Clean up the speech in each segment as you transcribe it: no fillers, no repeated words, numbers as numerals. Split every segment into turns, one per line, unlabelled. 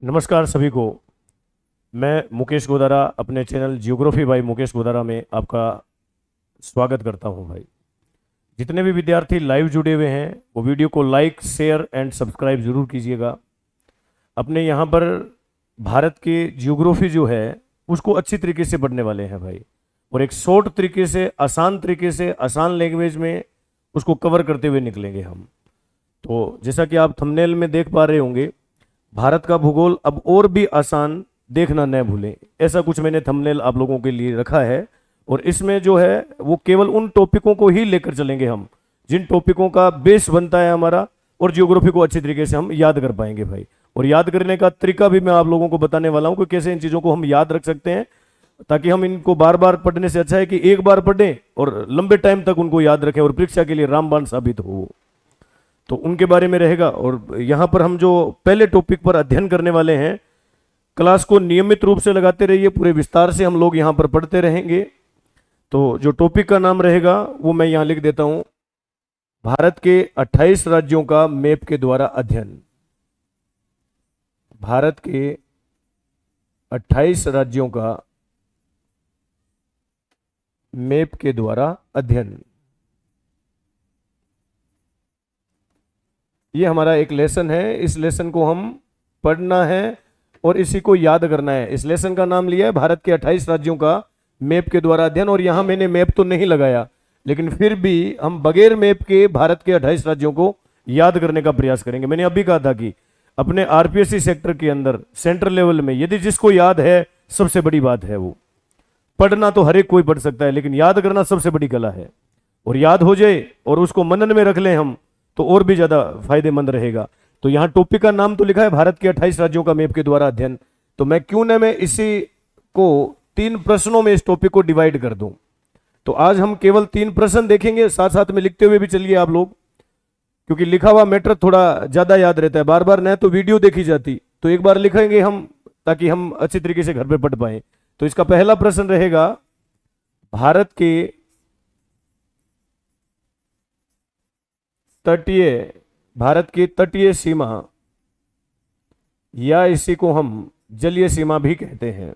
नमस्कार सभी को। मैं मुकेश गोदारा अपने channel geography by Mukesh Godara में आपका स्वागत करता हूं भाई। जितने भी विद्यार्थी लाइव जुड़े हुए हैं वो वीडियो को लाइक शेयर एंड सब्सक्राइब जरूर कीजिएगा। अपने यहाँ पर भारत की जियोग्राफी जो है उसको अच्छी तरीके से पढ़ने वाले हैं भाई, और एक शॉर्ट तरीके से आसान लैंग्वेज में उसको कवर करते हुए निकलेंगे हम। तो जैसा कि आप थंबनेल में देख पा रहे होंगे, भारत का भूगोल अब और भी आसान, देखना न भूलें, ऐसा कुछ मैंने थंबनेल आप लोगों के लिए रखा है। और इसमें जो है वो केवल उन टॉपिकों को ही लेकर चलेंगे हम जिन टॉपिकों का बेस बनता है हमारा, और जियोग्राफी को अच्छी तरीके से हम याद कर पाएंगे भाई। और याद करने का तरीका भी मैं आप लोगों को बताने वाला हूं कि कैसे इन चीज़ों को हम याद रख सकते हैं, ताकि हम इनको बार बार पढ़ने से अच्छा है कि एक बार पढ़ें और लंबे टाइम तक उनको याद रखें और परीक्षा के लिए रामबाण साबित हो। तो उनके बारे में रहेगा। और यहाँ पर हम जो पहले टॉपिक पर अध्ययन करने वाले हैं, क्लास को नियमित रूप से लगाते रहिए, पूरे विस्तार से हम लोग यहाँ पर पढ़ते रहेंगे। तो जो टॉपिक का नाम रहेगा वो मैं यहाँ लिख देता हूँ, भारत के 28 राज्यों का मैप के द्वारा अध्ययन। भारत के 28 राज्यों का मैप के द्वारा अध्ययन, ये हमारा एक लेसन है। इस लेसन को हम पढ़ना है और इसी को याद करना है। इस लेसन का नाम लिया है भारत के 28 राज्यों का मैप के द्वारा अध्ययन। और यहां मैंने मैप तो नहीं लगाया, लेकिन फिर भी हम बगैर मैप के भारत के 28 राज्यों को याद करने का प्रयास करेंगे। मैंने अभी कहा था कि अपने आरपीएससी सेक्टर के अंदर सेंट्रल लेवल में यदि जिसको याद है, सबसे बड़ी बात है वो। पढ़ना तो हर एक कोई पढ़ सकता है, लेकिन याद करना सबसे बड़ी कला है। और याद हो जाए और उसको मनन में रख लें हम, तो और भी ज्यादा फायदेमंद रहेगा। तो यहां टॉपिक का नाम तो लिखा है भारत के 28 राज्यों का मैप के द्वारा अध्ययन। तो मैं क्यों न मैं इसी को 3 प्रश्नों में इस टॉपिक को डिवाइड कर दूं। तो आज हम केवल 3 प्रश्न देखेंगे, साथ साथ में लिखते हुए भी चलिए आप लोग, क्योंकि लिखा हुआ मैटर थोड़ा ज्यादा याद रहता है। बार बार न तो वीडियो देखी जाती, तो एक बार लिखेंगे हम ताकि हम अच्छी तरीके से घर पे पढ़ पाए। तो इसका पहला प्रश्न रहेगा, भारत के भारत की तटीय सीमा, या इसी को हम जलीय सीमा भी कहते हैं,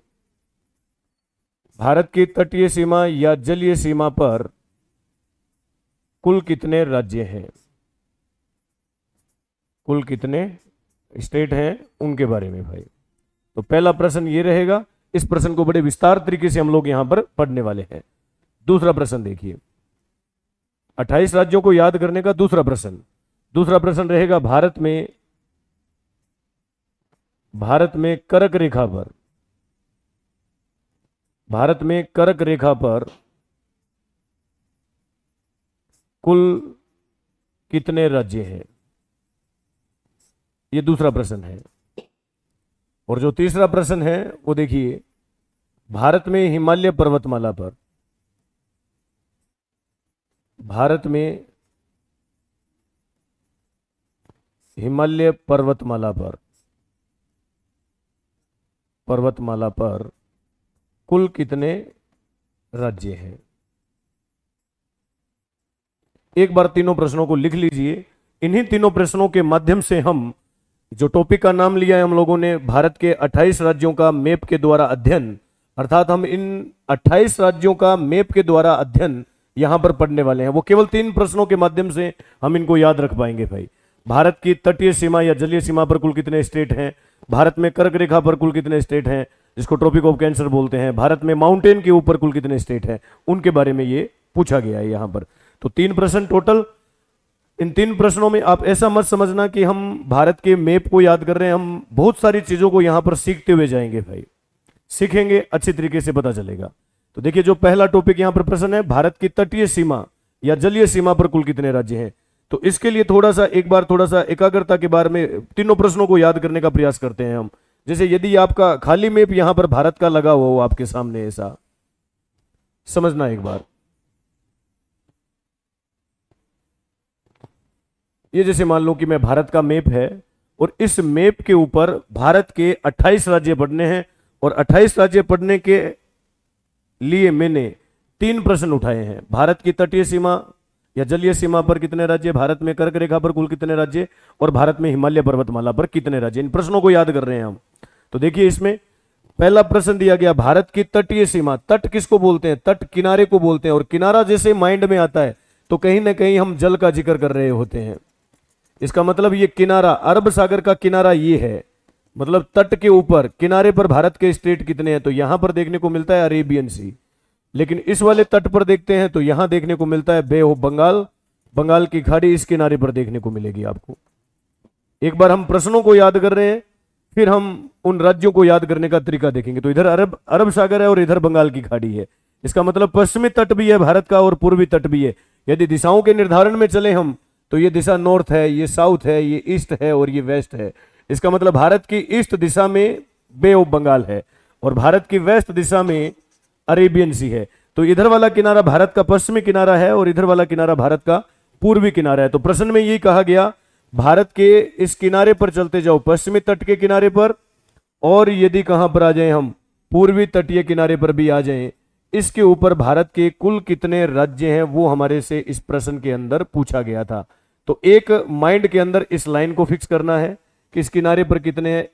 भारत की तटीय सीमा या जलीय सीमा पर कुल कितने राज्य हैं, कुल कितने स्टेट हैं, उनके बारे में भाई। तो पहला प्रश्न ये रहेगा। इस प्रश्न को बड़े विस्तार तरीके से हम लोग यहां पर पढ़ने वाले हैं। दूसरा प्रश्न देखिए, 28 राज्यों को याद करने का दूसरा प्रश्न रहेगा, भारत में कर्क रेखा पर कुल कितने राज्य हैं, ये दूसरा प्रश्न है। और जो तीसरा प्रश्न है वो देखिए, भारत में हिमालय पर्वतमाला पर कुल कितने राज्य हैं। एक बार तीनों प्रश्नों को लिख लीजिए। इन्हीं तीनों प्रश्नों के माध्यम से हम जो टॉपिक का नाम लिया है हम लोगों ने, भारत के 28 राज्यों का मैप के द्वारा अध्ययन, अर्थात हम इन 28 राज्यों का मैप के द्वारा अध्ययन यहां पर पढ़ने वाले हैं। वो केवल 3 प्रश्नों के माध्यम से हम इनको याद रख पाएंगे भाई। भारत की तटीय सीमा या जलीय सीमा पर कुल कितने स्टेट हैं, भारत में कर्क रेखा पर कुल कितने स्टेट हैं, जिसको ट्रॉपिक ऑफ कैंसर बोलते हैं, भारत में माउंटेन के ऊपर कुल कितने स्टेट हैं, उनके बारे में ये पूछा गया है यहां पर। तो 3 प्रश्न टोटल। इन 3 प्रश्नों में आप ऐसा मत समझना कि हम भारत के मैप को याद कर रहे हैं, हम बहुत सारी चीजों को यहां पर सीखते हुए जाएंगे भाई। सीखेंगे, अच्छी तरीके से पता चलेगा। तो देखिए, जो पहला टॉपिक यहां पर प्रश्न है, भारत की तटीय सीमा या जलीय सीमा पर कुल कितने राज्य हैं। तो इसके लिए थोड़ा सा एकाग्रता के बारे में तीनों प्रश्नों को याद करने का प्रयास करते हैं हम। जैसे यदि आपका खाली मैप यहां पर भारत का लगा हुआ हो आपके सामने, ऐसा समझना एक बार। ये जैसे मान लो कि मैं भारत का मैप है और इस मैप के ऊपर भारत के 28 राज्य पढ़ने हैं, और 28 राज्य पढ़ने के लिए मैंने 3 प्रश्न उठाए हैं। भारत की तटीय सीमा या जलीय सीमा पर कितने राज्य, भारत में कर्क रेखा पर कुल कितने राज्य, और भारत में हिमालय पर्वतमाला पर कितने राज्य। इन प्रश्नों को याद कर रहे हैं हम। तो देखिए इसमें पहला प्रश्न दिया गया, भारत की तटीय सीमा। तट किसको बोलते हैं? तट किनारे को बोलते हैं। और किनारा जैसे माइंड में आता है तो कहीं ना कहीं हम जल का जिक्र कर रहे होते हैं। इसका मतलब ये किनारा, अरब सागर का किनारा ये है, मतलब तट के ऊपर किनारे पर भारत के स्टेट कितने हैं? तो यहां पर देखने को मिलता है अरेबियन सी। लेकिन इस वाले तट पर देखते हैं तो यहां देखने को मिलता है बे ऑफ बंगाल, बंगाल की खाड़ी इस किनारे पर देखने को मिलेगी आपको। एक बार हम प्रश्नों को याद कर रहे हैं, फिर हम उन राज्यों को याद करने का तरीका देखेंगे। तो इधर अरब अरब सागर है और इधर बंगाल की खाड़ी है। इसका मतलब पश्चिमी तट भी है भारत का और पूर्वी तट भी है। यदि दिशाओं के निर्धारण में चले हम तो ये दिशा नॉर्थ है, ये साउथ है, ये ईस्ट है और ये वेस्ट है। इसका मतलब भारत की ईस्ट दिशा में बे ऑफ बंगाल है और भारत की वेस्ट दिशा में अरेबियन सी है। तो इधर वाला किनारा भारत का पश्चिमी किनारा है और इधर वाला किनारा भारत का पूर्वी किनारा है। तो प्रश्न में यही कहा गया, भारत के इस किनारे पर चलते जाओ, पश्चिमी तट के किनारे पर, और यदि कहां पर आ जाएं हम, पूर्वी तटीय किनारे पर भी आ जाएं, इसके ऊपर भारत के कुल कितने राज्य हैं वो हमारे से इस प्रश्न के अंदर पूछा गया था। तो एक माइंड के अंदर इस लाइन को फिक्स करना है कि इस किनारे पर कितने हैं।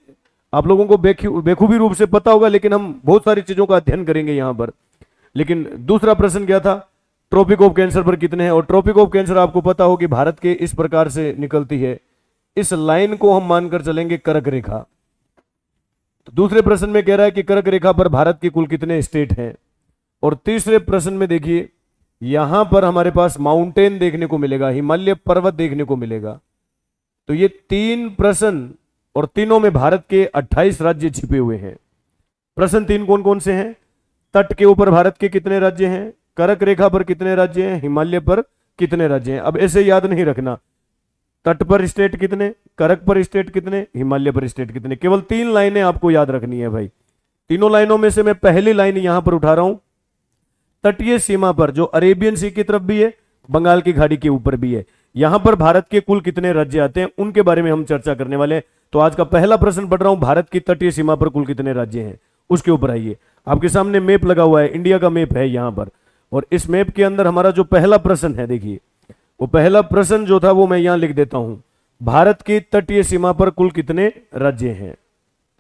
आप लोगों को बेखूबी रूप से पता होगा, लेकिन हम बहुत सारी चीजों का अध्ययन करेंगे यहां पर। लेकिन दूसरा प्रश्न क्या था? ट्रॉपिक ऑफ कैंसर पर कितने हैं? और ट्रॉपिक ऑफ कैंसर आपको पता हो कि भारत के इस प्रकार से निकलती है। इस लाइन को हम मानकर चलेंगे कर्क रेखा। तो दूसरे प्रश्न में कह रहा है कि कर्क रेखा पर भारत के कुल कितने स्टेट हैं। और तीसरे प्रश्न में देखिए, यहां पर हमारे पास माउंटेन देखने को मिलेगा, हिमालय पर्वत देखने को मिलेगा। तो ये तीन प्रश्न और तीनों में भारत के 28 राज्य छिपे हुए हैं। प्रश्न तीन कौन कौन से हैं? तट के ऊपर भारत के कितने राज्य हैं, कर्क रेखा पर कितने राज्य हैं, हिमालय पर कितने राज्य हैं। अब ऐसे याद नहीं रखना, तट पर स्टेट कितने, कर्क पर स्टेट कितने, हिमालय पर स्टेट कितने। केवल तीन लाइनें आपको याद रखनी है भाई। तीनों लाइनों में से मैं पहली लाइन यहां पर उठा रहा हूं, तटीय सीमा पर जो अरेबियन सी की तरफ भी है, बंगाल की खाड़ी के ऊपर भी है, यहां पर भारत के कुल कितने राज्य आते हैं उनके बारे में हम चर्चा करने वाले हैं। तो आज का पहला प्रश्न पढ़ रहा हूं, भारत की तटीय सीमा पर कुल कितने राज्य हैं, उसके ऊपर आइए। आपके सामने मैप लगा हुआ है, इंडिया का मैप है यहां पर, और इस मैप के अंदर हमारा जो पहला प्रश्न है, देखिए वो पहला प्रश्न जो था वो मैं यहां लिख देता हूं, भारत की तटीय सीमा पर कुल कितने राज्य हैं।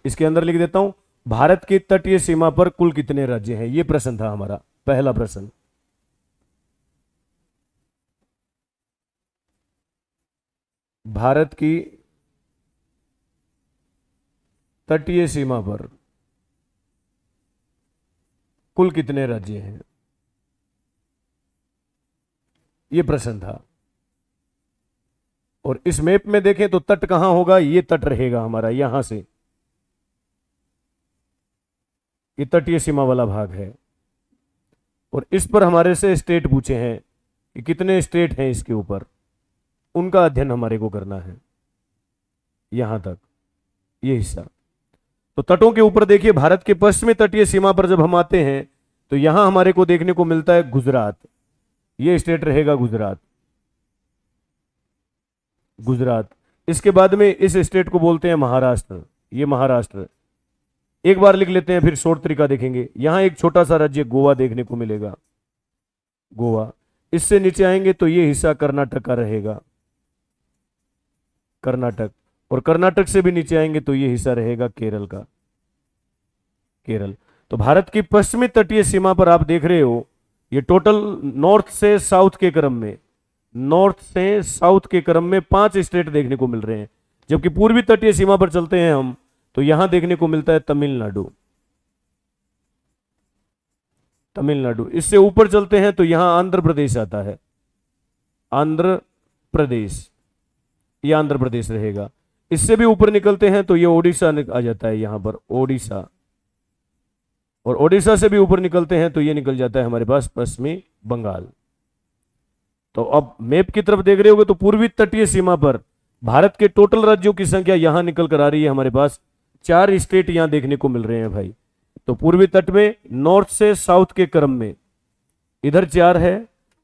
इसके अंदर लिख देता हूं, भारत की तटीय सीमा पर कुल कितने राज्य हैं। यह प्रश्न था हमारा पहला प्रश्न। भारत की तटीय सीमा पर कुल कितने राज्य हैं, यह प्रश्न था। और इस मैप में देखें तो तट कहां होगा, यह तट रहेगा हमारा, यहां से ये तटीय सीमा वाला भाग है। और इस पर हमारे से स्टेट पूछे हैं कि कितने स्टेट हैं इसके ऊपर, उनका अध्ययन हमारे को करना है यहां तक, ये हिस्सा। तो तटों के ऊपर देखिए, भारत के पश्चिमी तटीय सीमा पर जब हम आते हैं तो यहां हमारे को देखने को मिलता है गुजरात, ये स्टेट रहेगा गुजरात, गुजरात। इसके बाद में इस स्टेट को बोलते हैं महाराष्ट्र, ये महाराष्ट्र। एक बार लिख लेते हैं, फिर शॉर्ट तरीका देखेंगे। यहां एक छोटा सा राज्य गोवा देखने को मिलेगा, गोवा। इससे नीचे आएंगे तो ये हिस्सा कर्नाटक का रहेगा, कर्नाटक। और कर्नाटक से भी नीचे आएंगे तो ये हिस्सा रहेगा केरल का, केरल। तो भारत की पश्चिमी तटीय सीमा पर आप देख रहे हो, ये टोटल नॉर्थ से साउथ के क्रम में, नॉर्थ से साउथ के क्रम में 5 स्टेट देखने को मिल रहे हैं। जबकि पूर्वी तटीय सीमा पर चलते हैं हम तो यहां देखने को मिलता है तमिलनाडु, तमिलनाडु। इससे ऊपर चलते हैं तो यहां आंध्र प्रदेश आता है, आंध्र प्रदेश, यह आंध्र प्रदेश रहेगा। इससे भी ऊपर निकलते हैं तो यह ओडिशा आ जाता है यहां पर, ओडिशा। और ओडिशा से भी ऊपर निकलते हैं तो यह निकल जाता है हमारे पास पश्चिमी बंगाल। तो अब मैप की तरफ देख रहे होगे तो पूर्वी तटीय सीमा पर भारत के टोटल राज्यों की संख्या यहां निकल कर आ रही है हमारे पास, 4 स्टेट यहां देखने को मिल रहे हैं भाई। तो पूर्वी तट में नॉर्थ से साउथ के क्रम में इधर 4 है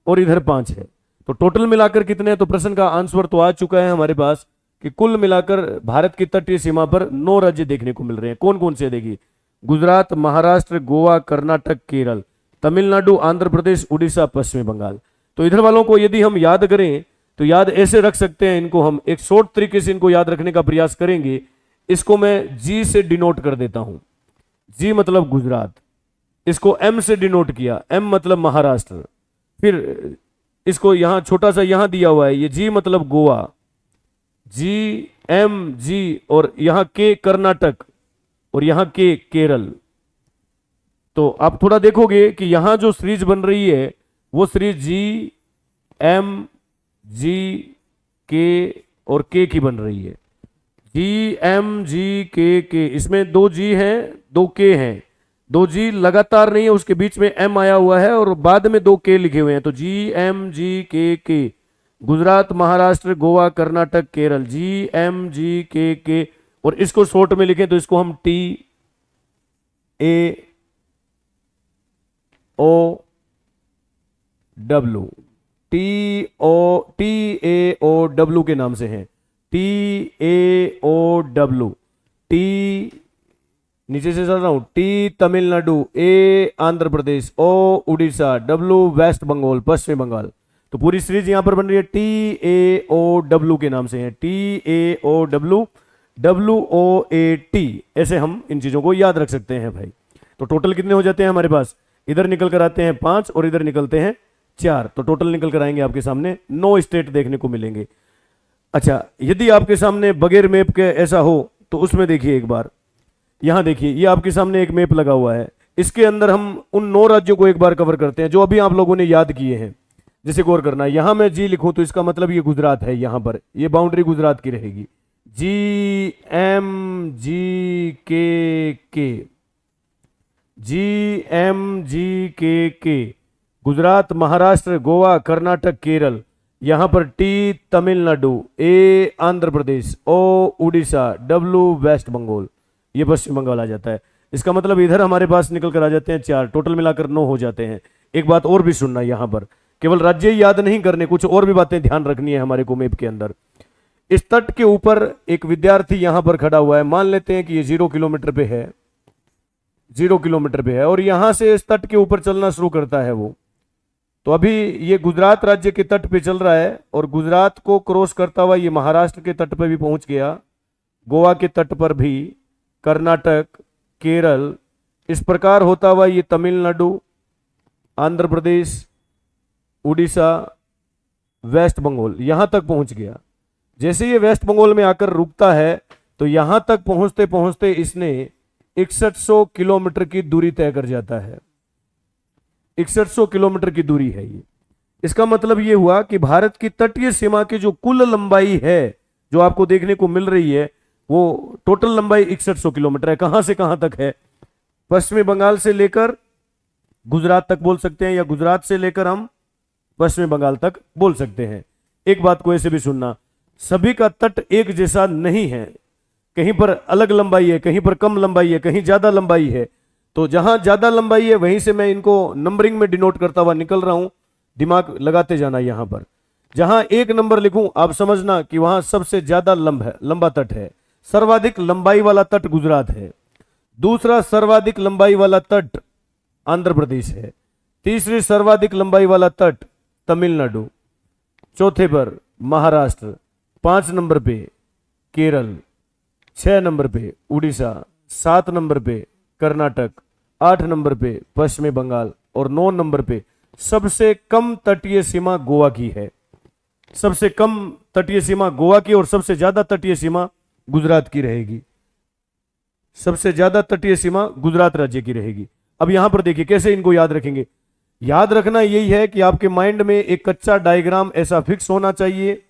और इधर 5 है। तो टोटल मिलाकर कितने हैं? तो प्रश्न का आंसर तो आ चुका है हमारे पास कि कुल मिलाकर भारत की तटीय सीमा पर 9 राज्य देखने को मिल रहे हैं। कौन कौन से? देखिए, गुजरात, महाराष्ट्र, गोवा, कर्नाटक, केरल, तमिलनाडु, आंध्र प्रदेश, उड़ीसा, पश्चिमी बंगाल। तो इधर वालों को यदि हम याद करें तो याद ऐसे रख सकते हैं इनको, हम एक शॉर्ट तरीके से इनको याद रखने का प्रयास करेंगे। इसको मैं जी से डिनोट कर देता हूं। जी मतलब गुजरात, इसको एम से डिनोट किया, एम मतलब महाराष्ट्र। फिर इसको यहां छोटा सा यहां दिया हुआ है, ये जी मतलब गोवा, जी एम जी, और यहां के कर्नाटक, और यहां के केरल। तो आप थोड़ा देखोगे कि यहां जो सीरीज बन रही है वो सीरीज जी एम जी के और के की बन रही है। जी एम जी के, इसमें दो जी हैं दो के हैं, दो जी लगातार नहीं है, उसके बीच में एम आया हुआ है और बाद में दो के लिखे हुए हैं। तो जी M G K, Gujarat Maharashtra Goa Karnataka Kerala, G M G K. और इसको शॉर्ट में लिखें तो इसको हम T A O W, T A O W के नाम से हैं। T A O W, T नीचे से चल रहा हूं, T Tamil Nadu, A Andhra Pradesh, O Orissa, W West Bengal Paschim Bengal. तो पूरी सीरीज यहां पर बन रही है टी ए ओ डब्ल्यू के नाम से है, T A O W, W O A T. ऐसे हम इन चीजों को याद रख सकते हैं भाई। तो टोटल कितने हो जाते हैं हमारे पास, इधर निकल कर आते हैं 5 और इधर निकलते हैं 4, तो टोटल निकल कर आएंगे आपके सामने 9 स्टेट देखने को मिलेंगे। अच्छा, यदि आपके सामने बगैर मैप के ऐसा हो तो उसमें देखिए एक बार, यहां देखिए ये आपके सामने एक मैप लगा हुआ है, इसके अंदर हम उन 9 राज्यों को एक बार कवर करते हैं जो अभी आप लोगों ने याद किए हैं। जैसे गौर करना, यहां मैं जी लिखूं तो इसका मतलब ये गुजरात है, यहां पर ये बाउंड्री गुजरात की रहेगी। जी एम जी के, जी M G K, Gujarat Maharashtra Goa Karnataka Kerala, यहां पर T Tamil Nadu, A Andhra Pradesh, O Orissa, W West Bengal, ये पश्चिम बंगाल आ जाता है। इसका मतलब इधर हमारे पास निकल कर आ जाते हैं 4, टोटल मिलाकर 9 हो जाते हैं। एक बात और भी सुनना, यहां पर केवल राज्य ही याद नहीं करने, कुछ और भी बातें ध्यान रखनी है हमारे को मैप के अंदर। इस तट के ऊपर एक विद्यार्थी यहां पर खड़ा हुआ है, मान लेते हैं कि ये 0 किलोमीटर पे है, 0 किलोमीटर पे है, और यहां से इस तट के ऊपर चलना शुरू करता है वो। तो अभी ये गुजरात राज्य के तट पे चल रहा है और गुजरात को क्रॉस करता हुआ ये महाराष्ट्र के तट पे भी पहुंच गया, गोवा के तट पर भी, कर्नाटक केरल, इस प्रकार होता हुआ ये तमिलनाडु, आंध्र प्रदेश, उड़ीसा, वेस्ट बंगाल यहां तक पहुंच गया। जैसे ये वेस्ट बंगाल में आकर रुकता है तो यहां तक पहुंचते पहुंचते इसने 6100 किलोमीटर की दूरी तय कर जाता है। 6100 किलोमीटर की दूरी है ये। इसका मतलब ये हुआ कि भारत की तटीय सीमा की जो कुल लंबाई है जो आपको देखने को मिल रही है वो टोटल लंबाई 6100 किलोमीटर है। कहां से कहां तक है, पश्चिमी बंगाल से लेकर गुजरात तक बोल सकते हैं, या गुजरात से लेकर हम पश्चिमी बंगाल तक बोल सकते हैं। एक बात को ऐसे भी सुनना, सभी का तट एक जैसा नहीं है, कहीं पर अलग लंबाई है, कहीं पर कम लंबाई है, कहीं ज्यादा लंबाई है। तो जहां ज्यादा लंबाई है वहीं से मैं इनको नंबरिंग में डिनोट करता हुआ निकल रहा हूं, दिमाग लगाते जाना। यहां पर जहां 1 नंबर लिखूं आप समझना कि वहां सबसे ज्यादा लंबा तट है, सर्वाधिक लंबाई वाला तट गुजरात है। दूसरा सर्वाधिक लंबाई वाला तट आंध्र प्रदेश है। तीसरी सर्वाधिक लंबाई वाला तट तमिलनाडु। चौथे पर महाराष्ट्र। 5 नंबर पे केरल। 6 नंबर पे उड़ीसा। 7 नंबर पे कर्नाटक। 8 नंबर पे पश्चिमी बंगाल। और 9 नंबर पे सबसे कम तटीय सीमा गोवा की है। सबसे कम तटीय सीमा गोवा की और सबसे ज्यादा तटीय सीमा गुजरात की रहेगी। सबसे ज्यादा तटीय सीमा गुजरात राज्य की रहेगी। अब यहां पर देखिए कैसे इनको याद रखेंगे। याद रखना यही है कि आपके माइंड में एक कच्चा डायग्राम ऐसा फिक्स होना चाहिए।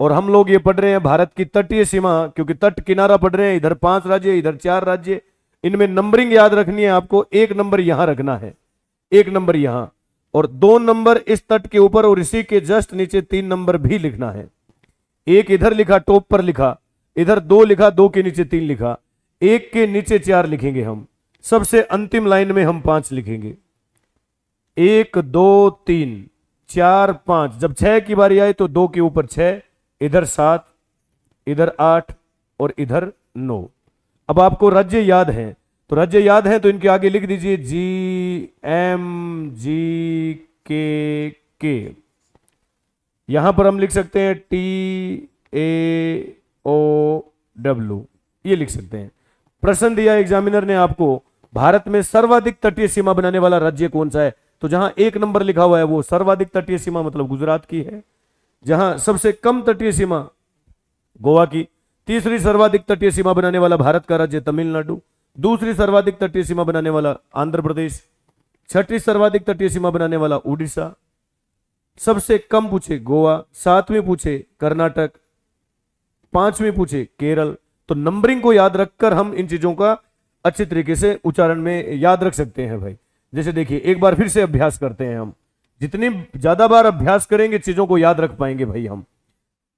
और हम लोग ये पढ़ रहे हैं भारत की तटीय सीमा, क्योंकि तट किनारा पढ़ रहे हैं, इधर 5 राज्य इधर 4 राज्य, इनमें नंबरिंग याद रखनी है आपको। 1 नंबर यहां रखना है, 1 नंबर यहां, और 2 नंबर इस तट के ऊपर, और इसी के जस्ट नीचे 3 नंबर भी लिखना है। 1 इधर लिखा, टॉप पर लिखा, इधर 2 लिखा, 2 के नीचे 3 लिखा, 1 के नीचे 4 लिखेंगे हम, सबसे अंतिम लाइन में हम 5 लिखेंगे। 1 2 3 4 5। जब 6 की बारी आए तो 2 के ऊपर 6, इधर 7, इधर 8 और इधर 9। अब आपको राज्य याद है, तो राज्य याद है तो इनके आगे लिख दीजिए जी एम जी के। यहां पर हम लिख सकते हैं टी ए ओ डब्ल्यू। ये लिख सकते हैं। प्रश्न दिया एग्जामिनर ने आपको, भारत में सर्वाधिक तटीय सीमा बनाने वाला राज्य कौन सा है? तो जहां 1 नंबर लिखा हुआ है वो सर्वाधिक तटीय सीमा मतलब गुजरात की है। जहां सबसे कम तटीय सीमा गोवा की। तीसरी सर्वाधिक तटीय सीमा बनाने वाला भारत का राज्य तमिलनाडु। दूसरी सर्वाधिक तटीय सीमा बनाने वाला आंध्र प्रदेश। छठी सर्वाधिक तटीय सीमा बनाने वाला उड़ीसा। सबसे कम पूछे गोवा। सातवीं पूछे कर्नाटक। पांचवीं पूछे केरल। तो नंबरिंग को याद रखकर हम इन चीजों का अच्छे तरीके से उच्चारण में याद रख सकते हैं भाई। जैसे देखिए, एक बार फिर से अभ्यास करते हैं हम। जितनी ज्यादा बार अभ्यास करेंगे चीजों को याद रख पाएंगे भाई हम।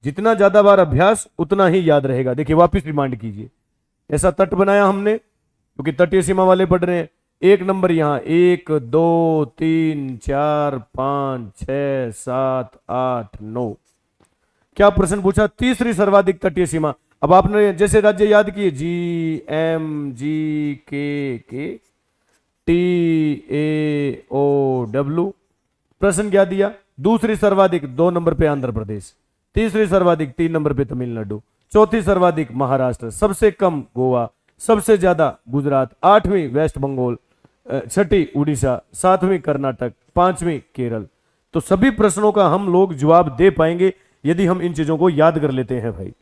जितना ज्यादा बार अभ्यास उतना ही याद रहेगा। देखिए वापस रिमाइंड कीजिए, ऐसा तट बनाया हमने क्योंकि तटीय सीमा वाले पढ़ रहे हैं। 1 नंबर यहां 1 2 3 4 5 6 7 8 9। क्या प्रश्न पूछा? तीसरी सर्वाधिक तटीय सीमा। अब आपने जैसे राज्य याद किए, GMGKK TAOW। प्रश्न क्या दिया? दूसरी सर्वाधिक 2 नंबर पे आंध्र प्रदेश। तीसरी सर्वाधिक 3 नंबर पे तमिलनाडु। चौथी सर्वाधिक महाराष्ट्र। सबसे कम गोवा। सबसे ज्यादा गुजरात। 8वीं वेस्ट बंगाल। छठी उड़ीसा। 7वीं कर्नाटक। 5वीं केरल। तो सभी प्रश्नों का हम लोग जवाब दे पाएंगे यदि हम इन चीजों को याद कर लेते हैं भाई।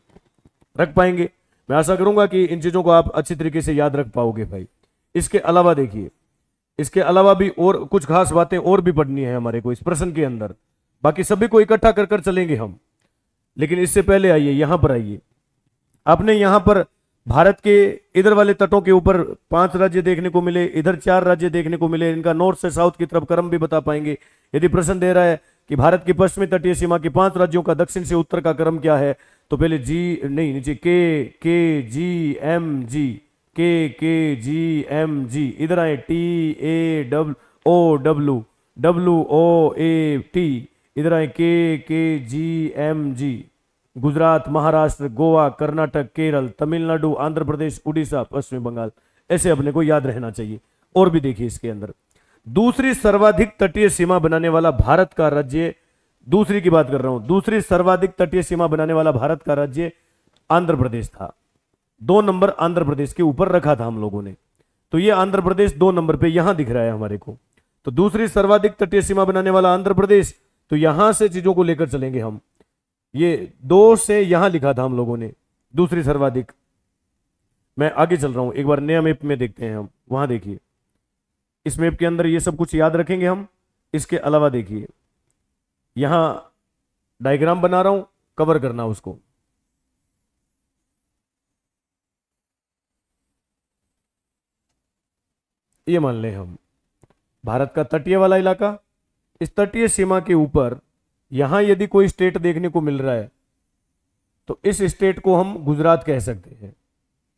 रख पाएंगे। मैं आशा करूंगा कि इन चीजों को आप अच्छी तरीके से याद रख पाओगे भाई। इसके अलावा देखिए, इसके अलावा भी और कुछ खास बातें और भी पढ़नी है हमारे को इस प्रश्न के अंदर। बाकी सभी को इकट्ठा कर कर चलेंगे हम, लेकिन इससे पहले आइए यहां पर आइए। आपने यहां पर भारत के इधर वाले तटों के ऊपर 5 राज्य देखने को मिले, इधर 4 राज्य देखने को मिले। इनका नॉर्थ से साउथ की तरफ क्रम भी बता पाएंगे। यदि प्रश्न दे रहा है कि भारत की पश्चिमी तटीय सीमा के 5 राज्यों का दक्षिण से उत्तर का क्रम क्या है, तो पहले नीचे KKGMG इधर आए TAWOWWOAT इधर आए KKGMG। गुजरात, महाराष्ट्र, गोवा, कर्नाटक, केरल, तमिलनाडु, आंध्र प्रदेश, उड़ीसा, पश्चिम बंगाल। ऐसे अपने को याद रहना चाहिए। और भी देखिए इसके अंदर, दूसरी सर्वाधिक तटीय सीमा बनाने वाला भारत का राज्य, दूसरी की बात कर रहा हूं, दूसरी सर्वाधिक तटीय सीमा बनाने वाला भारत का राज्य आंध्र प्रदेश था। 2 नंबर आंध्र प्रदेश के ऊपर रखा था हम लोगों ने। तो ये आंध्र प्रदेश 2 नंबर पे यहां दिख रहा है हमारे को। तो दूसरी सर्वाधिक तटीय सीमा बनाने वाला आंध्र प्रदेश, तो यहां से चीजों को लेकर चलेंगे हम। ये 2 से यहां लिखा था हम लोगों ने दूसरी सर्वाधिक। मैं आगे चल रहा हूं, एक बार नया मैप में देखते हैं हम। वहां देखिए, इस मैप के अंदर ये सब कुछ याद रखेंगे हम। इसके अलावा देखिए, यहां डायग्राम बना रहा हूं, कवर करना उसको। ये मान लें हम भारत का तटीय वाला इलाका, इस तटीय सीमा के ऊपर यहां यदि कोई स्टेट देखने को मिल रहा है तो इस स्टेट को हम गुजरात कह सकते हैं।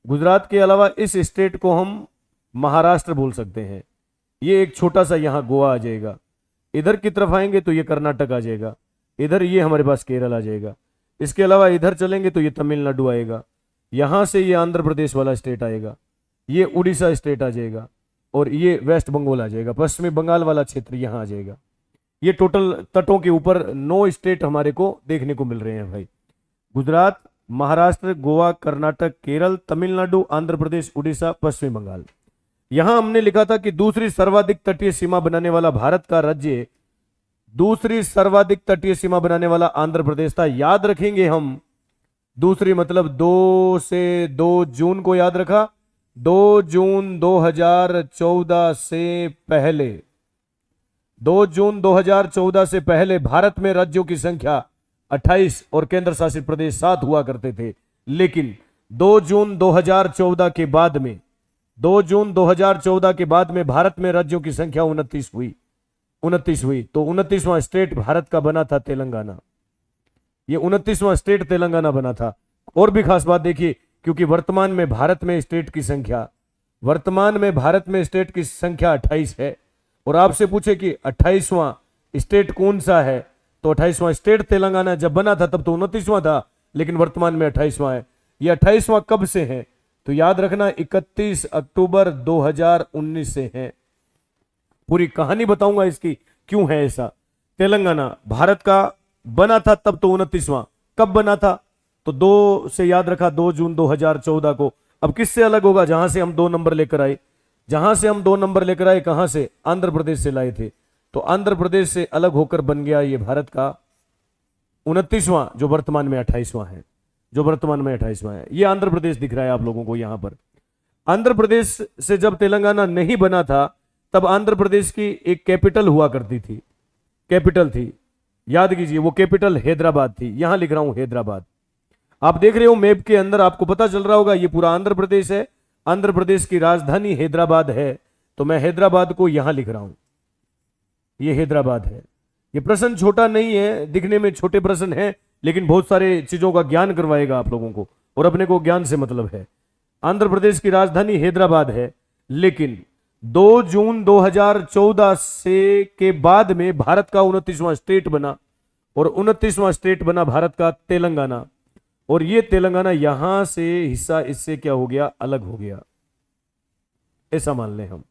गुजरात के अलावा इस स्टेट को हम महाराष्ट्र बोल सकते हैं। ये एक छोटा सा यहां गोवा आ जाएगा। इधर की तरफ आएंगे तो ये कर्नाटक आ जाएगा। इधर ये हमारे पास केरल आ जाएगा। इसके अलावा इधर चलेंगे तो ये तमिलनाडु आएगा। यहां से ये आंध्र प्रदेश वाला स्टेट आएगा। ये उड़ीसा स्टेट आ जाएगा और ये वेस्ट बंगाल आ जाएगा। पश्चिमी बंगाल वाला क्षेत्र यहां आ जाएगा। ये टोटल तटों के ऊपर 9 स्टेट हमारे को देखने को मिल रहे हैं भाई। गुजरात, महाराष्ट्र, गोवा, कर्नाटक, केरल, तमिलनाडु, आंध्र प्रदेश, उड़ीसा, पश्चिम बंगाल। यहां हमने लिखा था कि दूसरी सर्वाधिक तटीय सीमा बनाने वाला भारत का राज्य, दूसरी सर्वाधिक तटीय सीमा बनाने वाला आंध्र प्रदेश था। याद रखेंगे हम, दूसरी मतलब 2 से 2 जून को याद रखा। 2 जून 2014 से पहले, 2 जून 2014 से पहले भारत में राज्यों की संख्या 28 और केंद्र शासित प्रदेश 7 हुआ करते थे। लेकिन 2 जून 2014 के बाद में, 2 जून 2014 के बाद में भारत में राज्यों की संख्या 29 हुई। 29 हुई तो 29वां स्टेट भारत का बना था तेलंगाना। ये 29वां स्टेट तेलंगाना बना था। और भी खास बात देखिए, क्योंकि वर्तमान में भारत में स्टेट की संख्या, वर्तमान में भारत में स्टेट की संख्या 28 है। और आपसे पूछे कि 28वां स्टेट कौन सा है, तो 28वां स्टेट तेलंगाना जब बना था तब तो 29वां था, लेकिन वर्तमान में 28वां है। ये 28वां कब से है, तो याद रखना 31 अक्टूबर 2019 से है। पूरी कहानी बताऊंगा इसकी क्यों है ऐसा। तेलंगाना भारत का बना था तब तो 29वां, कब बना था, तो 2 से याद रखा 2 जून 2014 को। अब किससे अलग होगा? जहां से हम 2 नंबर लेकर आए, जहां से हम 2 नंबर लेकर आए, कहां से? आंध्र प्रदेश से लाए थे। तो आंध्र प्रदेश से अलग होकर बन गया ये भारत का 29वां, जो वर्तमान में 28वां है, जो वर्तमान में 28वां है। ये आंध्र प्रदेश दिख रहा है आप लोगों को यहां पर। आंध्र प्रदेश से जब तेलंगाना नहीं बना था, तब आंध्र प्रदेश की एक कैपिटल हुआ करती थी, कैपिटल थी, याद कीजिए, वो कैपिटल हैदराबाद थी। यहां लिख रहा हूं हैदराबाद। आप देख रहे हो मैप के अंदर, आपको पता चल रहा होगा ये पूरा आंध्र प्रदेश है, आंध्र प्रदेश की राजधानी हैदराबाद है। तो मैं हैदराबाद को यहां लिख रहा हूं, ये हैदराबाद है। ये प्रश्न छोटा नहीं है, दिखने में छोटे प्रश्न है, लेकिन बहुत सारे चीजों का ज्ञान करवाएगा आप लोगों को, और अपने को ज्ञान से मतलब है। आंध्र प्रदेश की राजधानी हैदराबाद है, लेकिन 2 जून 2014 से के बाद में भारत का 29वां स्टेट बना, और 29वां स्टेट बना भारत का तेलंगाना। और ये तेलंगाना यहां से हिस्सा इससे क्या हो गया? अलग हो गया, ऐसा मान लें हम।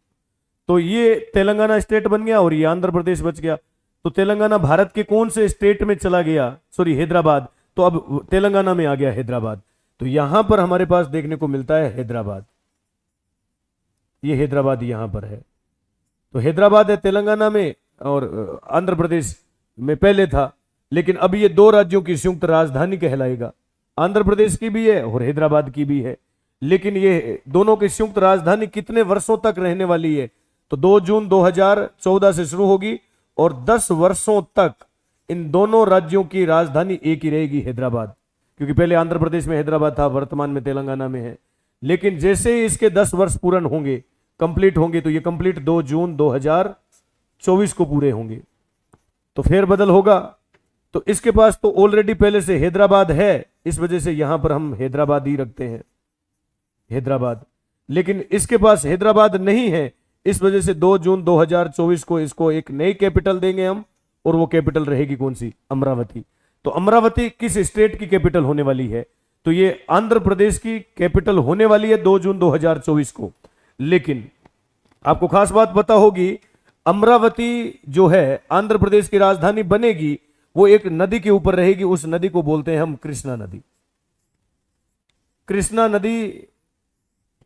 तो ये तेलंगाना स्टेट बन गया और ये आंध्र प्रदेश बच गया। तो तेलंगाना भारत के कौन से स्टेट में चला गया? सॉरी, हैदराबाद। तो अब तेलंगाना में आ गया हैदराबाद। तो यहां पर हमारे पास देखने को मिलता है हैदराबाद, ये हैदराबाद यहां पर है। तो हैदराबाद है तेलंगाना में, और आंध्र प्रदेश में पहले था, लेकिन अब ये 2 राज्यों की संयुक्त राजधानी कहलाएगा। आंध्र प्रदेश की भी है और हैदराबाद की भी है, लेकिन ये दोनों की संयुक्त राजधानी कितने वर्षों तक रहने वाली है? तो 2 जून 2014 से शुरू होगी और 10 वर्षों तक इन दोनों राज्यों की राजधानी एक ही रहेगी, हैदराबाद। क्योंकि पहले आंध्र प्रदेश में हैदराबाद था, वर्तमान में तेलंगाना में है। लेकिन जैसे ही इसके 10 वर्ष पूर्ण होंगे, कंप्लीट होंगे, तो ये कंप्लीट 2 जून 2024 को पूरे होंगे, तो फेरबदल होगा। तो इसके पास तो ऑलरेडी पहले से हैदराबाद है, इस वजह से यहां पर हम हैदराबाद ही रखते हैं, हैदराबाद। लेकिन इसके पास हैदराबाद नहीं है, इस वजह से 2 जून 2024 को इसको एक नई कैपिटल देंगे हम, और वो कैपिटल रहेगी कौन सी? अमरावती। तो अमरावती किस स्टेट की कैपिटल होने वाली है? तो ये आंध्र प्रदेश की कैपिटल होने वाली है 2 जून 2024 को। लेकिन आपको खास बात पता होगी, अमरावती जो है आंध्र प्रदेश की राजधानी बनेगी, वो एक नदी के ऊपर रहेगी। उस नदी को बोलते हैं हम कृष्णा नदी। कृष्णा नदी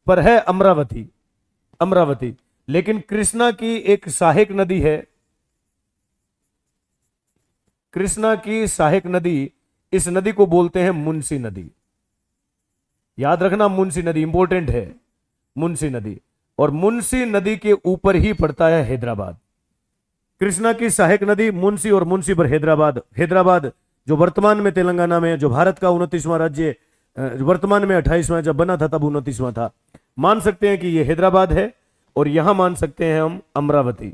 पर है अमरावती, अमरावती। लेकिन कृष्णा की एक सहायक नदी है, कृष्णा की सहायक नदी, इस नदी को बोलते हैं मुंशी नदी। याद रखना, मुंशी नदी इंपॉर्टेंट है, मुंशी नदी। और मुंशी नदी के ऊपर ही पड़ता है हैदराबाद। कृष्णा की सहायक नदी मुंशी, और मुंशी पर हैदराबाद। हैदराबाद जो वर्तमान में तेलंगाना में, जो भारत का 29वां राज्य, वर्तमान में 28वां, जब बना था तब 29वां था। मान सकते हैं कि यह हैदराबाद है, और यहां मान सकते हैं हम अमरावती।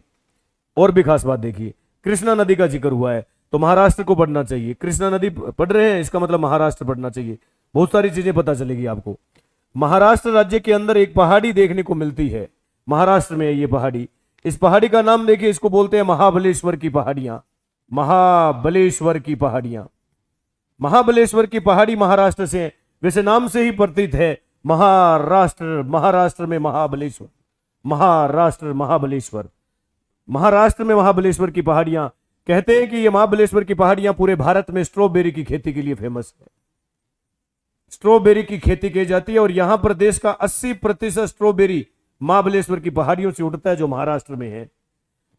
और भी खास बात देखिए, कृष्णा नदी का जिक्र हुआ है, तो महाराष्ट्र को पढ़ना चाहिए। कृष्णा नदी पढ़ रहे हैं, इसका मतलब महाराष्ट्र पढ़ना चाहिए। बहुत सारी चीजें पता चलेगी आपको। महाराष्ट्र राज्य के अंदर एक पहाड़ी देखने को मिलती है, महाराष्ट्र में है ये पहाड़ी। इस पहाड़ी का नाम देखिए, इसको बोलते हैं महाबलेश्वर की पहाड़ियां, महाबलेश्वर की पहाड़ियां। महाबलेश्वर की पहाड़ी महाराष्ट्र से है, वैसे नाम से ही प्रतीत है महाराष्ट्र, महाराष्ट्र में महाबलेश्वर, महाराष्ट्र महाबलेश्वर, महाराष्ट्र में महाबलेश्वर की पहाड़ियां। कहते हैं कि ये महाबलेश्वर की पहाड़ियां पूरे भारत में स्ट्रॉबेरी की खेती के लिए फेमस है। स्ट्रॉबेरी की खेती की जाती है, और यहां पर देश का 80% स्ट्रॉबेरी महाबलेश्वर की पहाड़ियों से उठता है, जो महाराष्ट्र में है।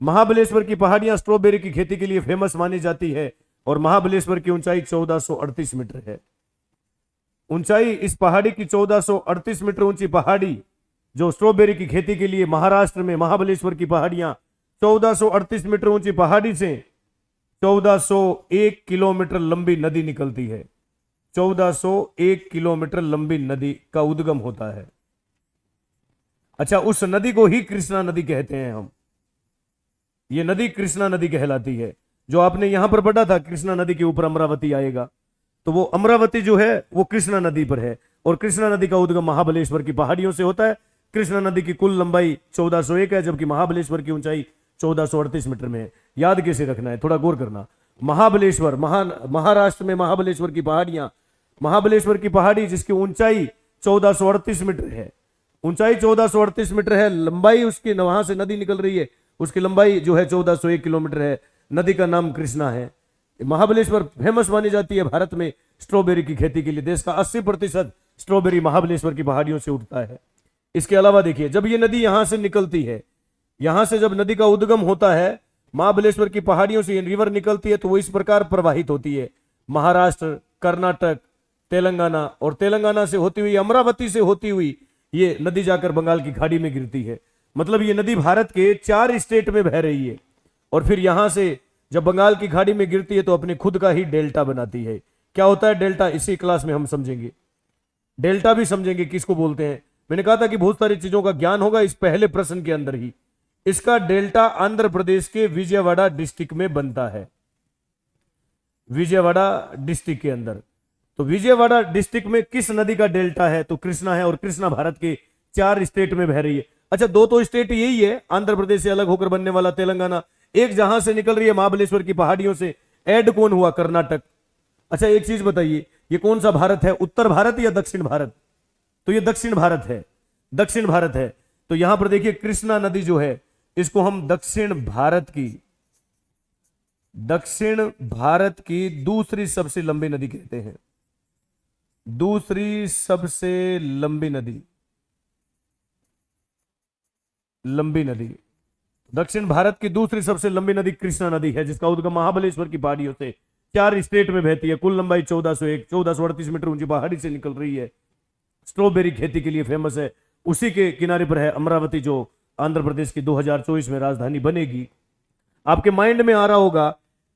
महाबलेश्वर की पहाड़ियां स्ट्रॉबेरी की खेती के लिए फेमस मानी जाती है, और महाबलेश्वर की ऊंचाई 1438 मीटर है। ऊंचाई इस पहाड़ी की 1438 मीटर ऊंची पहाड़ी, जो स्ट्रॉबेरी की खेती के लिए महाराष्ट्र में महाबलेश्वर की पहाड़ियां, 1438 मीटर ऊंची पहाड़ी से 1401 किलोमीटर लंबी नदी निकलती है। 1401 किलोमीटर लंबी नदी का उद्गम होता है। अच्छा, उस नदी को ही कृष्णा नदी कहते हैं हम। ये नदी कृष्णा नदी कहलाती है। जो आपने यहां पर पढ़ा था, कृष्णा नदी के ऊपर अमरावती आएगा, तो वो अमरावती जो है वो कृष्णा नदी पर है, और कृष्णा नदी का उद्गम महाबलेश्वर की पहाड़ियों से होता है। कृष्णा नदी की कुल लंबाई 1401 है, जबकि महाबलेश्वर की ऊंचाई 1438 मीटर में है। याद कैसे रखना है, थोड़ा गौर करना। महाबलेश्वर, महाराष्ट्र में महाबलेश्वर की पहाड़ियां, महाबलेश्वर की पहाड़ी जिसकी ऊंचाई 1438 मीटर है, ऊंचाई 1438 मीटर है, लंबाई उसकी, वहां से नदी निकल रही है, उसकी लंबाई जो है 1401 किलोमीटर है। नदी का नाम कृष्णा है। महाबलेश्वर फेमस मानी जाती है भारत में स्ट्रॉबेरी की खेती के लिए। देश का 80% स्ट्रॉबेरी महाबलेश्वर की पहाड़ियों से उठता है। इसके अलावा देखिए, जब ये नदी यहां से निकलती है, यहां से जब नदी का उद्गम होता है, महाबलेश्वर की पहाड़ियों से ये रिवर निकलती है, तो वो इस प्रकार प्रवाहित होती है, महाराष्ट्र, कर्नाटक, तेलंगाना, और तेलंगाना से होती हुई, अमरावती से होती हुई ये नदी जाकर बंगाल की खाड़ी में गिरती है। मतलब ये नदी भारत के 4 स्टेट में बह रही है, और फिर यहां से जब बंगाल की खाड़ी में गिरती है तो अपने खुद का ही डेल्टा बनाती है। क्या होता है डेल्टा, इसी क्लास में हम समझेंगे। डेल्टा भी समझेंगे किसको बोलते हैं। मैंने कहा था कि बहुत सारी चीजों का ज्ञान होगा इस पहले प्रश्न के अंदर ही। इसका डेल्टा आंध्र प्रदेश के विजयवाड़ा डिस्ट्रिक्ट में बनता है, विजयवाड़ा डिस्ट्रिक्ट के अंदर। तो विजयवाड़ा डिस्ट्रिक्ट में किस नदी का डेल्टा है, तो कृष्णा है, और कृष्णा भारत के 4 स्टेट में बह रही है। अच्छा, 2 तो स्टेट यही है, आंध्र प्रदेश से अलग होकर बनने वाला तेलंगाना, एक जहां से निकल रही है महाबलेश्वर की पहाड़ियों से, ऐड कौन हुआ, कर्नाटक। अच्छा एक चीज बताइए, ये कौन सा भारत है, उत्तर भारत या दक्षिण भारत? तो ये दक्षिण भारत है, दक्षिण भारत है। तो यहां पर देखिए कृष्णा नदी जो है, इसको हम दक्षिण भारत की दूसरी सबसे लंबी नदी कहते हैं, दूसरी सबसे लंबी नदी, लंबी नदी। दक्षिण भारत की दूसरी सबसे लंबी नदी कृष्णा नदी है, जिसका उद्गम महाबलेश्वर की पहाड़ियों से 4 स्टेट में बहती है। कुल लंबाई 1438 मीटर ऊंची पहाड़ी से निकल रही है। स्ट्रॉबेरी खेती के लिए फेमस है। उसी के किनारे पर है अमरावती, जो आंध्र प्रदेश की 2024 में राजधानी बनेगी। आपके माइंड में आ रहा होगा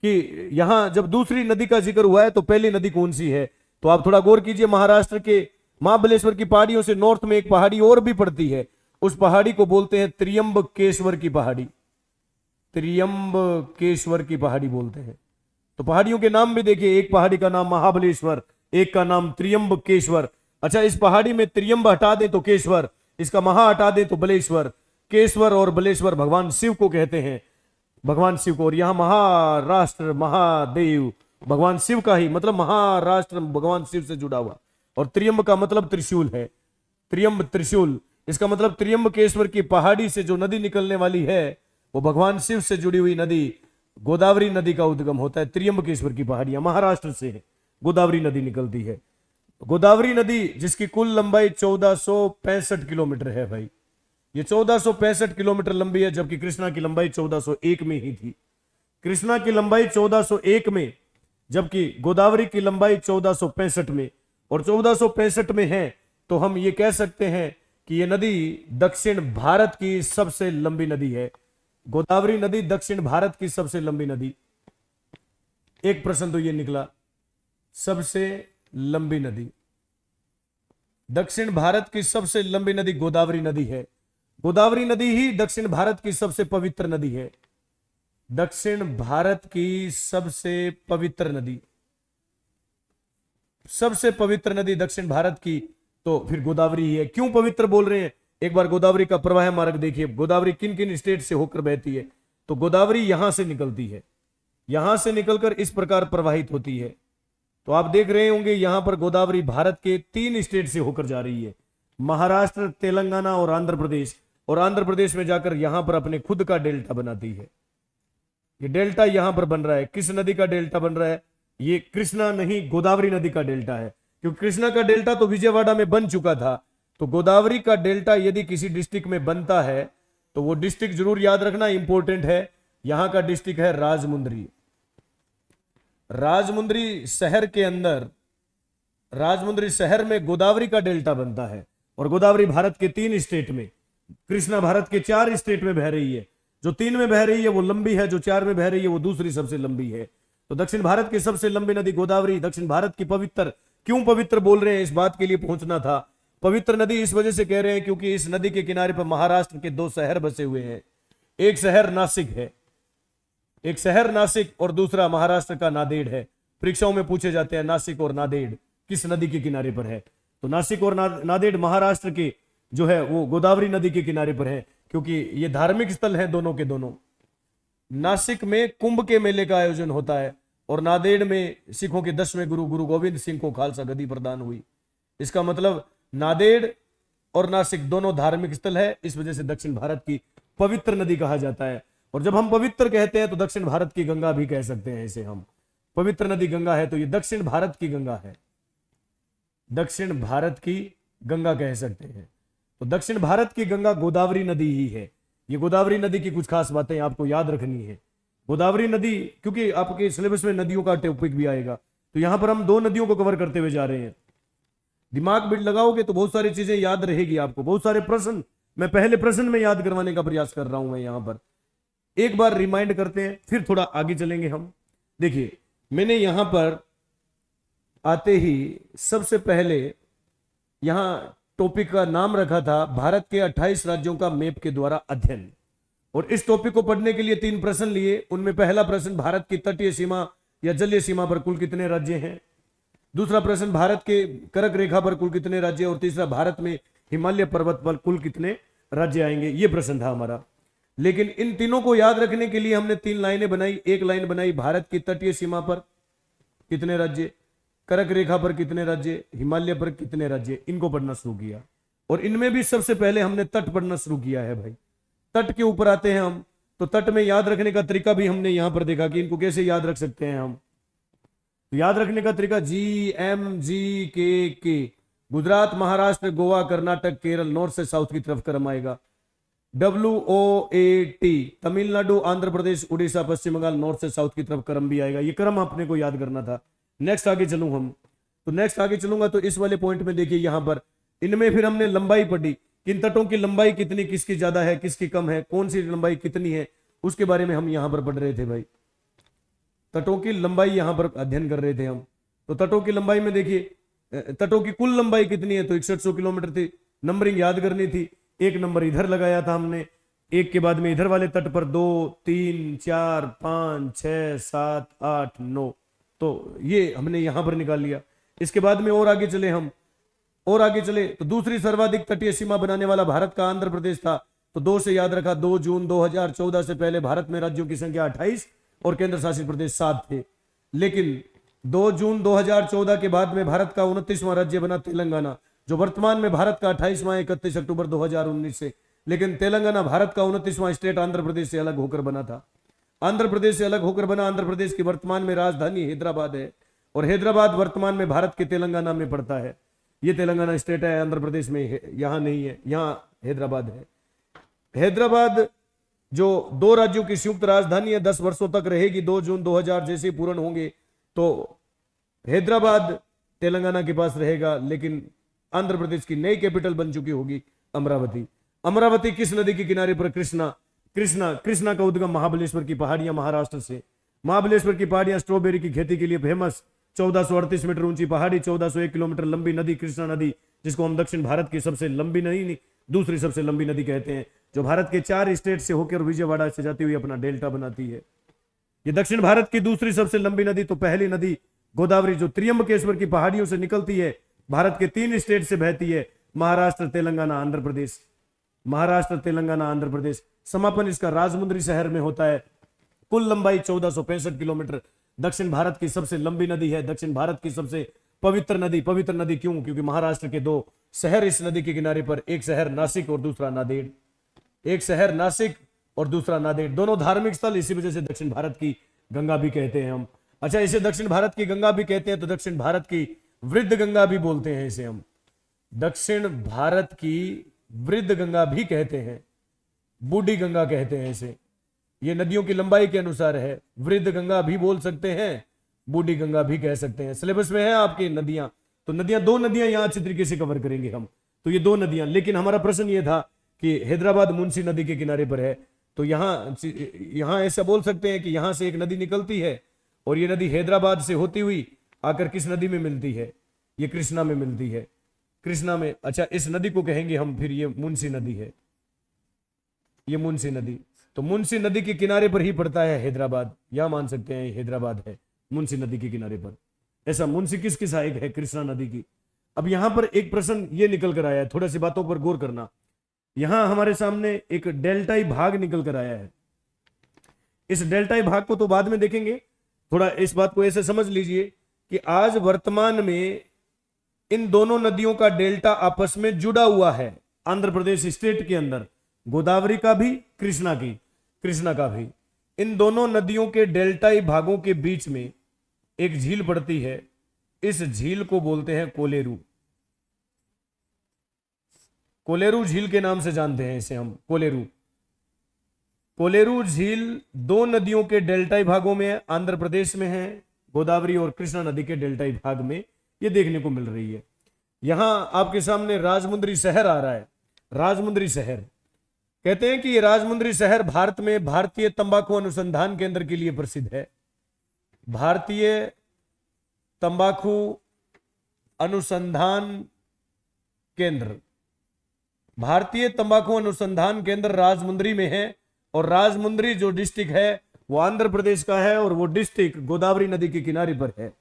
कि यहां जब दूसरी नदी का जिक्र हुआ है तो पहली नदी कौन सी है, तो आप थोड़ा गौर कीजिए। महाराष्ट्र के महाबलेश्वर की पहाड़ियों से नॉर्थ में एक पहाड़ी और भी पड़ती है, उस पहाड़ी को बोलते हैं त्र्यंबकेश्वर की पहाड़ी, त्र्यंबकेश्वर की पहाड़ी बोलते हैं। तो पहाड़ियों के नाम भी देखिए, एक पहाड़ी का नाम महाबलेश्वर, एक का नाम त्र्यंबकेश्वर। अच्छा, इस पहाड़ी में त्र्यंब हटा दें तो केश्वर, इसका महा हटा दें तो बलेश्वर। केश्वर और बलेश्वर भगवान शिव को कहते हैं, भगवान शिव को। और यहां महाराष्ट्र महादेव भगवान शिव का ही, मतलब महाराष्ट्र भगवान शिव से जुड़ा हुआ। और त्र्यंब का मतलब त्रिशूल है, त्र्यंब त्रिशूल। इसका मतलब त्र्यंबकेश्वर की पहाड़ी से जो नदी निकलने वाली है वो भगवान शिव से जुड़ी हुई नदी गोदावरी नदी का उद्गम होता है। त्र्यंबकेश्वर की पहाड़ियां महाराष्ट्र से है, गोदावरी नदी निकलती है। गोदावरी नदी जिसकी कुल लंबाई 1465 किलोमीटर है भाई, ये 1465 किलोमीटर लंबी है, जबकि कृष्णा की लंबाई 1401 में ही थी। कृष्णा की लंबाई 1401 में, जबकि गोदावरी की लंबाई 1465 में, और 1465 में है तो हम ये कह सकते हैं कि ये नदी दक्षिण भारत की सबसे लंबी नदी है। गोदावरी नदी दक्षिण भारत की सबसे लंबी नदी। एक प्रश्न तो ये निकला, सबसे लंबी नदी, दक्षिण भारत की सबसे लंबी नदी गोदावरी नदी है। गोदावरी नदी ही दक्षिण भारत की सबसे पवित्र नदी है, दक्षिण भारत की सबसे पवित्र नदी, सबसे पवित्र नदी दक्षिण भारत की तो फिर गोदावरी ही है। क्यों पवित्र बोल रहे हैं, एक बार गोदावरी का प्रवाह मार्ग देखिए। गोदावरी किन किन स्टेट से होकर बहती है, तो गोदावरी यहां से निकलती है, यहां से निकलकर इस प्रकार प्रवाहित होती है। तो आप देख रहे होंगे यहां पर गोदावरी भारत के 3 स्टेट से होकर जा रही है, महाराष्ट्र, तेलंगाना और आंध्र प्रदेश। और आंध्र प्रदेश में जाकर यहां पर अपने खुद का डेल्टा बनाती है। ये डेल्टा यहां पर बन रहा है, किस नदी का डेल्टा बन रहा है, ये कृष्णा नहीं गोदावरी नदी का डेल्टा है। क्योंकि कृष्णा का डेल्टा तो विजयवाड़ा में बन चुका था, तो गोदावरी का डेल्टा यदि किसी डिस्ट्रिक्ट में बनता है तो वो डिस्ट्रिक्ट जरूर याद रखना, इंपॉर्टेंट है। यहां का डिस्ट्रिक्ट है राजमुंद्री। राजमुंद्री शहर के अंदर, राजमुंद्री शहर में गोदावरी का डेल्टा बनता है। और गोदावरी भारत के 3 स्टेट में, कृष्णा भारत के 4 स्टेट में बह रही है। जो 3 में बह रही है वो लंबी है, जो 4 में बह रही है वो दूसरी सबसे लंबी है। तो दक्षिण भारत की सबसे लंबी नदी गोदावरी, दक्षिण भारत की पवित्र। क्यों पवित्र बोल रहे हैं, इस बात के लिए पहुंचना था। पवित्र नदी इस वजह से कह रहे हैं क्योंकि इस नदी के किनारे पर महाराष्ट्र के 2 शहर बसे हुए हैं। एक शहर नासिक है, एक शहर नासिक, और दूसरा महाराष्ट्र का नांदेड़ है। परीक्षाओं में पूछे जाते हैं नासिक और नांदेड़ किस नदी के किनारे पर है, तो नासिक और नांदेड़ महाराष्ट्र के जो है वो गोदावरी नदी के किनारे पर है, क्योंकि ये धार्मिक स्थल है दोनों के दोनों। नासिक में कुंभ के मेले का आयोजन होता है और नांदेड़ में सिखों के 10वें गुरु गुरु गोविंद सिंह को खालसा गद्दी प्रदान हुई। इसका मतलब नांदेड़ और नासिक दोनों धार्मिक स्थल है, इस वजह से दक्षिण भारत की पवित्र नदी कहा जाता है। और जब हम पवित्र कहते हैं तो दक्षिण भारत की गंगा भी कह सकते हैं इसे हम। पवित्र नदी गंगा है तो ये दक्षिण भारत की गंगा है। दक्षिण भारत की गंगा कह सकते हैं। तो दक्षिण भारत की गंगा गोदावरी नदी ही है। ये गोदावरी नदी की कुछ खास बातें आपको याद रखनी है। गोदावरी नदी, क्योंकि आपके सिलेबस में नदियों का टॉपिक भी आएगा, तो यहां पर हम दो नदियों को कवर करते हुए जा रहे हैं। दिमाग बिट लगाओगे तो बहुत सारी चीजें याद रहेगी आपको, बहुत सारे प्रश्न मैं पहले प्रश्न में याद करवाने का प्रयास कर रहा हूं। मैं यहां पर एक बार रिमाइंड करते हैं, फिर थोड़ा आगे चलेंगे हम। देखिए, मैंने यहां पर आते ही सबसे पहले यहां टॉपिक का नाम रखा था भारत के 28 राज्यों का मैप के द्वारा अध्ययन। और इस टॉपिक को पढ़ने के लिए 3 प्रश्न लिए। उनमें पहला प्रश्न, भारत की तटीय सीमा या जलीय सीमा पर कुल कितने राज्य हैं। दूसरा प्रश्न, भारत के कर्क रेखा पर कुल कितने राज्य। और तीसरा, भारत में हिमालय पर्वत पर कुल कितने राज्य आएंगे। ये प्रश्न था हमारा। लेकिन इन तीनों को याद रखने के लिए हमने 3 लाइनें बनाई। एक लाइन बनाई, भारत की तटीय सीमा पर कितने राज्य, कर्क रेखा पर कितने राज्य, हिमालय पर कितने राज्य। इनको पढ़ना शुरू किया। और इनमें भी सबसे पहले हमने तट पढ़ना शुरू किया है भाई। तट के ऊपर आते हैं हम, तो तट में याद रखने का तरीका भी हमने यहां पर देखा कि इनको कैसे याद रख सकते हैं हम। तो याद रखने का तरीका GMGKK, गुजरात, महाराष्ट्र, गोवा, कर्नाटक, केरल, नॉर्थ से साउथ की तरफ क्रम आएगा। WOAT, तमिलनाडु, आंध्र प्रदेश, उड़ीसा, पश्चिम बंगाल, नॉर्थ से साउथ की तरफ क्रम भी आएगा। ये क्रम अपने को याद करना था। नेक्स्ट आगे चलूं हम, तो नेक्स्ट आगे चलूंगा तो इस वाले पॉइंट में देखिए, यहां पर इनमें फिर हमने लंबाई पढ़ी, किन तटों की लंबाई कितनी, किसकी ज्यादा है, किसकी कम है, कौन सी लंबाई कितनी है, उसके बारे में हम यहां पर पढ़ रहे थे भाई। तटों की लंबाई यहां पर अध्ययन कर रहे थे हम। तो तटों की लंबाई में देखिए, तटों की कुल लंबाई कितनी है, तो 6100 किलोमीटर थी। नंबरिंग याद करनी थी। एक नंबर इधर लगाया था हमने, एक के बाद में इधर वाले तट पर 2 3 4 5 6 7 8 9, तो ये हमने यहां पर निकाल लिया। इसके बाद में और आगे चले हम, और आगे चले तो दूसरी सर्वाधिक तटीय सीमा बनाने वाला भारत का आंध्र प्रदेश था। तो 2 से याद रखा, 2 जून 2014 से पहले भारत में राज्यों की संख्या 28 और केंद्र शासित प्रदेश 7 थे। लेकिन 2 जून 2014 के बाद में भारत का 29वां राज्य बना तेलंगाना, जो वर्तमान में भारत का 28वां 31 अक्टूबर 2019 से। लेकिन तेलंगाना भारत का 29वां स्टेट आंध्र प्रदेश से अलग होकर बना था। आंध्र प्रदेश से अलग होकर बना। आंध्र प्रदेश की वर्तमान में राजधानी हैदराबाद है, और हैदराबाद वर्तमान में भारत के तेलंगाना में पड़ता है। ये तेलंगाना स्टेट है, आंध्र प्रदेश में है, यहां नहीं है, यहां हैदराबाद है। हैदराबाद जो 2 राज्यों की संयुक्त राजधानी है, 10 वर्षों तक रहेगी। 2 जून 2000 जैसे पूर्ण होंगे तो हैदराबाद तेलंगाना के पास रहेगा। लेकिन आंध्र प्रदेश की नई कैपिटल बन चुकी होगी अमरावती। अमरावती किस नदी के किनारे पर? कृष्णा का उद्गम महाबलेश्वर की पहाड़ियां, महाराष्ट्र से। महाबलेश्वर की पहाड़ियां स्ट्रॉबेरी की खेती के लिए फेमस। 1438 मीटर ऊंची पहाड़ी, 1401 किलोमीटर लंबी नदी कृष्णा नदी, जिसको हम दक्षिण भारत की सबसे लंबी नहीं दूसरी सबसे लंबी नदी कहते हैं, जो भारत के 4 स्टेट से होकर विजयवाड़ा से जाती हुई अपना डेल्टा बनाती है। ये दक्षिण भारत की दूसरी सबसे लंबी नदी। तो पहली नदी गोदावरी, जो त्र्यंबकेश्वर की पहाड़ियों से निकलती है, भारत के 3 स्टेट से बहती है, महाराष्ट्र, तेलंगाना, आंध्र प्रदेश। महाराष्ट्र, तेलंगाना, आंध्र प्रदेश। समापन इसका राजमुंद्री शहर में होता है। कुल लंबाई 1465 किलोमीटर। दक्षिण भारत की सबसे लंबी नदी है, दक्षिण भारत की सबसे पवित्र नदी। पवित्र नदी क्यों? क्योंकि महाराष्ट्र के 2 शहर इस नदी के किनारे पर, एक शहर नासिक और दूसरा नांदेड़। एक शहर नासिक और दूसरा नांदेड़, दोनों धार्मिक स्थल। इसी वजह से दक्षिण भारत की गंगा भी कहते हैं हम। अच्छा, इसे दक्षिण भारत की गंगा भी कहते हैं, तो दक्षिण भारत की वृद्ध गंगा भी बोलते हैं इसे हम। दक्षिण भारत की वृद्ध गंगा भी कहते हैं, बूढ़ी गंगा कहते हैं इसे। ये नदियों की लंबाई के अनुसार है। वृद्ध गंगा भी बोल सकते हैं, बूढ़ी गंगा भी कह सकते हैं। सिलेबस में है आपकी नदियां, तो नदियां, 2 नदियां यहां अच्छी तरीके से कवर करेंगे हम। तो ये 2 नदियां। लेकिन हमारा प्रश्न ये था कि हैदराबाद मुंशी नदी के किनारे पर है, तो यहां ऐसा बोल सकते हैं कि यहां से एक नदी निकलती है, और ये नदी हैदराबाद से होती हुई आकर किस नदी में मिलती है? ये कृष्णा में मिलती है। कृष्णा में, अच्छा, इस नदी को कहेंगे हम फिर, ये मुंशी नदी है, ये मुंशी नदी। तो मुंशी नदी के किनारे पर ही पड़ता है हैदराबाद। यह मान सकते हैं हैदराबाद है मुंशी नदी के किनारे पर। ऐसा मुंशी किसकी सहायक है? कृष्णा नदी की। अब यहां पर एक प्रश्न ये निकल कर आया है, थोड़ा सी बातों पर गौर करना। यहां हमारे सामने एक डेल्टाई भाग निकल कर आया है। इस डेल्टाई भाग को तो बाद में देखेंगे, थोड़ा इस बात को ऐसे समझ लीजिए कि आज वर्तमान में इन दोनों नदियों का डेल्टा आपस में जुड़ा हुआ है। आंध्र प्रदेश स्टेट के अंदर गोदावरी का भी, कृष्णा का भी। इन दोनों नदियों के डेल्टाई भागों के बीच में एक झील पड़ती है। इस झील को बोलते हैं कोलेरू। कोलेरू झील के नाम से जानते हैं इसे हम, कोलेरू। कोलेरू झील दो नदियों के डेल्टाई भागों में है, आंध्र प्रदेश में है, गोदावरी और कृष्णा नदी के डेल्टाई भाग में ये देखने को मिल रही है। यहां आपके सामने राजमुंद्री शहर आ रहा है। राजमुंद्री शहर, कहते हैं कि ये राजमुंद्री शहर भारत में भारतीय तंबाकू अनुसंधान केंद्र के लिए प्रसिद्ध है। भारतीय तंबाकू अनुसंधान केंद्र, भारतीय तंबाकू अनुसंधान केंद्र राजमुंद्री में है, और राजमुंद्री जो डिस्ट्रिक्ट है वो आंध्र प्रदेश का है, और वो डिस्ट्रिक्ट गोदावरी नदी के किनारे पर है।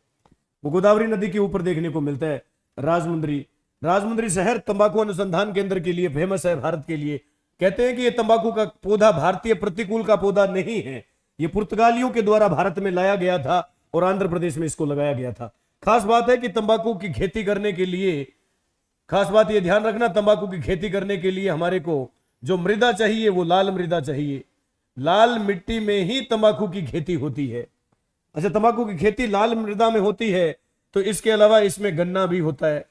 वो गोदावरी नदी के ऊपर देखने को मिलता है राजमुंद्री। राजमुंद्री शहर तंबाकू अनुसंधान केंद्र के लिए फेमस है, भारत के लिए। कहते हैं कि ये तंबाकू का पौधा भारतीय प्रतिकूल का पौधा नहीं है, ये पुर्तगालियों के द्वारा भारत में लाया गया था और आंध्र प्रदेश में इसको लगाया गया था। खास बात है कि तंबाकू की खेती करने के लिए, खास बात यह ध्यान रखना, तंबाकू की खेती करने के लिए हमारे को जो मृदा चाहिए वो लाल मृदा चाहिए। लाल मिट्टी में ही तंबाकू की खेती होती है। अच्छा, तंबाकू की खेती लाल मृदा में होती है, तो इसके अलावा इसमें गन्ना भी होता है,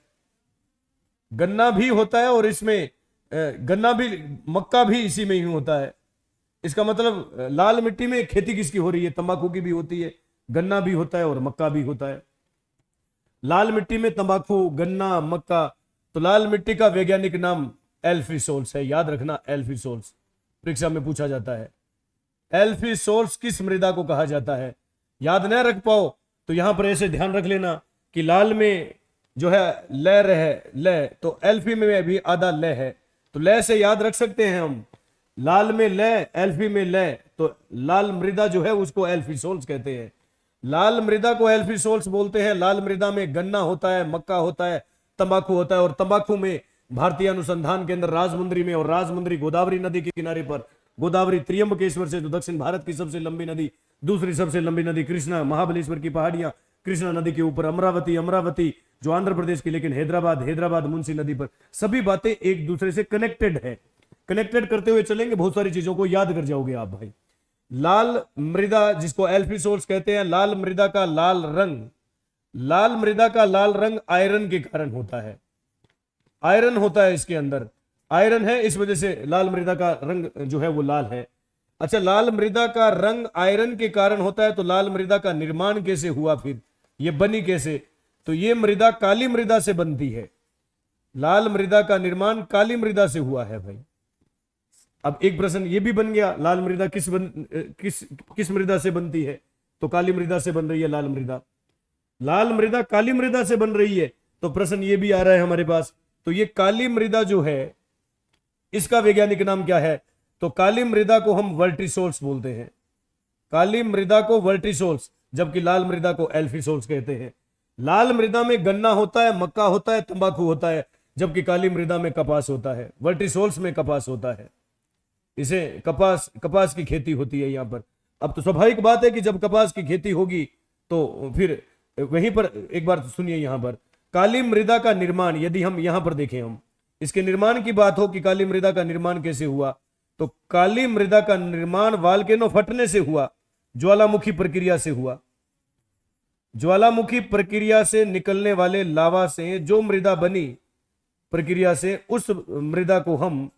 गन्ना भी होता है, और इसमें गन्ना भी, मक्का भी इसी में ही होता है। इसका मतलब लाल मिट्टी में खेती किसकी हो रही है? तंबाकू की भी होती है, गन्ना भी होता है और मक्का भी होता है। लाल मिट्टी में तंबाकू, गन्ना, मक्का। तो लाल मिट्टी का वैज्ञानिक नाम एल्फीसोल्स है, याद रखना, एल्फीसोल्स परीक्षा में पूछा जाता है। एल्फीसोल्स किस मृदा को कहा जाता है? याद न रख पाओ तो यहां पर ऐसे ध्यान रख लेना कि लाल में जो है लय है, लय, तो एल्फी में भी आधा लय है, तो लय से याद रख सकते हैं हम। लाल में लय, एल्फी में लय, तो लाल मृदा जो है उसको एल्फीसोल्स कहते हैं। लाल मृदा को एल्फीसोल्स बोलते हैं। लाल मृदा में गन्ना होता है, मक्का होता है, तंबाकू होता है, और तंबाकू में भारतीय अनुसंधान केंद्र राजमुंद्री में, और राजमुंद्री गोदावरी नदी के किनारे पर। गोदावरी त्रियंबकेश्वर से जो दक्षिण भारत की सबसे लंबी नदी, दूसरी सबसे लंबी नदी कृष्णा, महाबलेश्वर की पहाड़ियां कृष्णा नदी के ऊपर, अमरावती, अमरावती जो आंध्र प्रदेश की, लेकिन हैदराबाद, हैदराबाद मुंशी नदी पर। सभी बातें एक दूसरे से कनेक्टेड है। कनेक्टेड करते हुए चलेंगे, बहुत सारी चीजों को याद कर जाओगे आप भाई। लाल मृदा जिसको एल्फीसोल्स कहते हैं, लाल मृदा का लाल रंग, लाल मृदा का लाल रंग आयरन के कारण होता है। आयरन होता है इसके अंदर, आयरन है, इस वजह से लाल मृदा का रंग जो है वो लाल है। अच्छा, लाल मृदा का रंग आयरन के कारण होता है, तो लाल मृदा का निर्माण कैसे हुआ, फिर ये बनी कैसे? तो ये मृदा काली मृदा से बनती है। लाल मृदा का निर्माण काली मृदा से हुआ है भाई। अब एक प्रश्न ये भी बन गया, लाल मृदा किस मृदा से बनती है? तो काली मृदा से बन रही है लाल मृदा। लाल मृदा काली मृदा से बन रही है, तो प्रश्न ये भी आ रहा है हमारे पास, तो ये काली मृदा जो है इसका वैज्ञानिक नाम क्या है? तो काली मृदा को हम वर्टिसोल्स बोलते हैं। काली मृदा को वर्टिसोल्स, जबकि लाल मृदा को एल्फीसोल्स कहते हैं। लाल मृदा में गन्ना होता है, मक्का होता है, तंबाकू होता है, जबकि काली मृदा में कपास होता है, वर्टिसोल्स में कपास होता है। इसे कपास की खेती होती है यहां पर। अब तो स्वाभाविक बात है कि जब कपास की खेती होगी तो फिर वहीं पर एक बार सुनिए, यहां पर काली मृदा का निर्माण, यदि हम यहां पर देखें, हम इसके निर्माण की बात हो कि काली मृदा का निर्माण कैसे हुआ, तो काली मृदा का निर्माण वाल्केनो फटने से हुआ, ज्वालामुखी प्रक्रिया से हुआ। ज्वालामुखी प्रक्रिया से निकलने वाले लावा से जो मृदा बनी प्रक्रिया से, उस मृदा को हम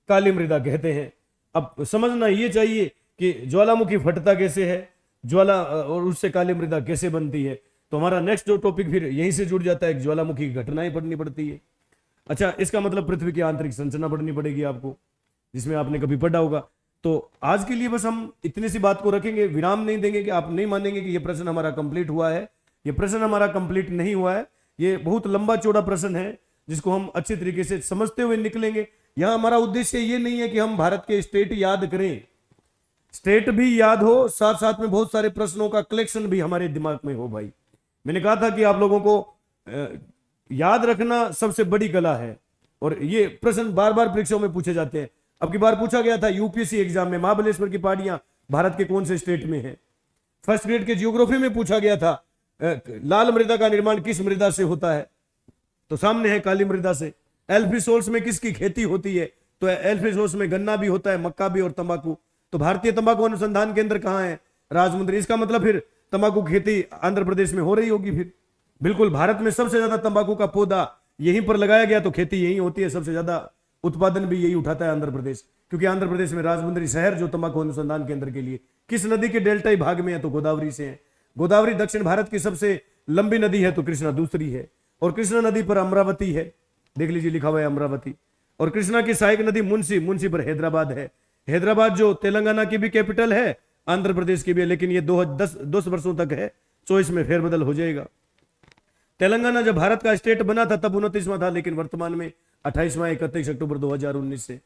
काली मृदा कहते हैं। अब समझना ये चाहिए कि ज्वालामुखी फटता कैसे है, ज्वाला, और उससे काली मृदा कैसे बनती है। तो हमारा नेक्स्ट जो टॉपिक फिर यहीं से जुड़ जाता है, ज्वालामुखी की घटनाएं पढ़नी पड़ती है। अच्छा, इसका मतलब पृथ्वी की आंतरिक संरचना पढ़नी पड़ेगी आपको, जिसमें आपने कभी पढ़ा होगा। तो आज के लिए बस हम इतनी सी बात को रखेंगे, विराम नहीं देंगे कि आप नहीं मानेंगे कि ये प्रश्न हमारा कंप्लीट हुआ है। ये प्रश्न हमारा कंप्लीट नहीं हुआ है, ये बहुत लंबा चौड़ा प्रश्न है जिसको हम अच्छी तरीके से समझते हुए निकलेंगे। यहां हमारा उद्देश्य ये नहीं है कि हम भारत के स्टेट याद करें, स्टेट भी याद हो, साथ साथ में बहुत सारे प्रश्नों का कलेक्शन भी हमारे दिमाग में हो भाई। मैंने कहा था कि आप लोगों को याद रखना सबसे बड़ी कला है, और ये प्रश्न बार बार परीक्षाओं में पूछे जाते हैं। अब की बार पूछा गया था यूपीएससी एग्जाम में, महाबलेश्वर की पहाड़ियां भारत के कौन से स्टेट में है। फर्स्ट ग्रेड के जियोग्राफी में पूछा गया था लाल मृदा का निर्माण किस मृदा से होता है, तो सामने है काली मृदा से। एल्फीसोल्स में किसकी खेती होती है, तो एल्फीसोल्स में गन्ना भी होता है, मक्का भी और तंबाकू। तो भारतीय तंबाकू अनुसंधान केंद्र कहां है? राजमुंद्री। इसका मतलब फिर तंबाकू की खेती आंध्र प्रदेश में हो रही होगी। फिर बिल्कुल, भारत में सबसे ज्यादा तंबाकू का पौधा यहीं पर लगाया गया, तो खेती यहीं होती है सबसे ज्यादा उत्पादन भी यही उठाता है आंध्र प्रदेश, क्योंकि आंध्र प्रदेश में राजमुंद्री शहर जो तंबाकू अनुसंधान केंद्र के लिए किस नदी के डेल्टाई भाग में है, तो गोदावरी से है। गोदावरी दक्षिण भारत की सबसे लंबी नदी है, तो कृष्णा दूसरी है। और कृष्णा नदी पर अमरावती है, देख लीजिए लिखा हुआ है अमरावती। और कृष्णा की सहायक नदी मुंशी, मुंशी पर हैदराबाद है। हैदराबाद जो तेलंगाना की भी कैपिटल है, आंध्र प्रदेश की भी है, लेकिन ये 10 वर्षों तक है, चॉइस में फेरबदल हो जाएगा। तेलंगाना जब भारत का स्टेट बना था तब 29वां था, लेकिन वर्तमान में 28वां 31 अक्टूबर 2019 से।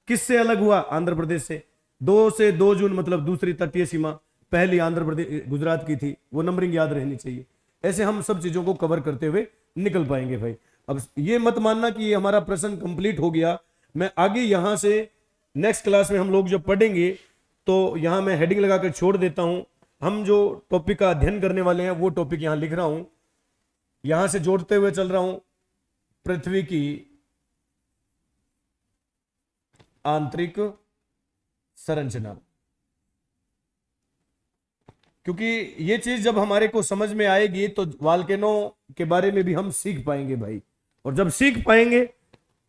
किससे अलग हुआ? आंध्र प्रदेश से। 2 से 2 जून मतलब दूसरी तटीय सीमा, पहली आंध्र प्रदेश गुजरात की थी, वो नंबरिंग याद रहनी चाहिए। ऐसे हम सब चीजों को कवर करते हुए निकल पाएंगे भाई। अब ये मत मानना कि ये हमारा प्रश्न कंप्लीट हो गया। मैं आगे यहां से नेक्स्ट क्लास में हम लोग जब पढ़ेंगे तो यहां मैं हेडिंग लगाकर छोड़ देता हूं। हम जो टॉपिक का अध्ययन करने वाले हैं वो टॉपिक यहां लिख रहा हूं, यहां से जोड़ते हुए चल रहा हूं। पृथ्वी की आंतरिक संरचना, क्योंकि ये चीज जब हमारे को समझ में आएगी तो वाल्केनो के बारे में भी हम सीख पाएंगे भाई। और जब सीख पाएंगे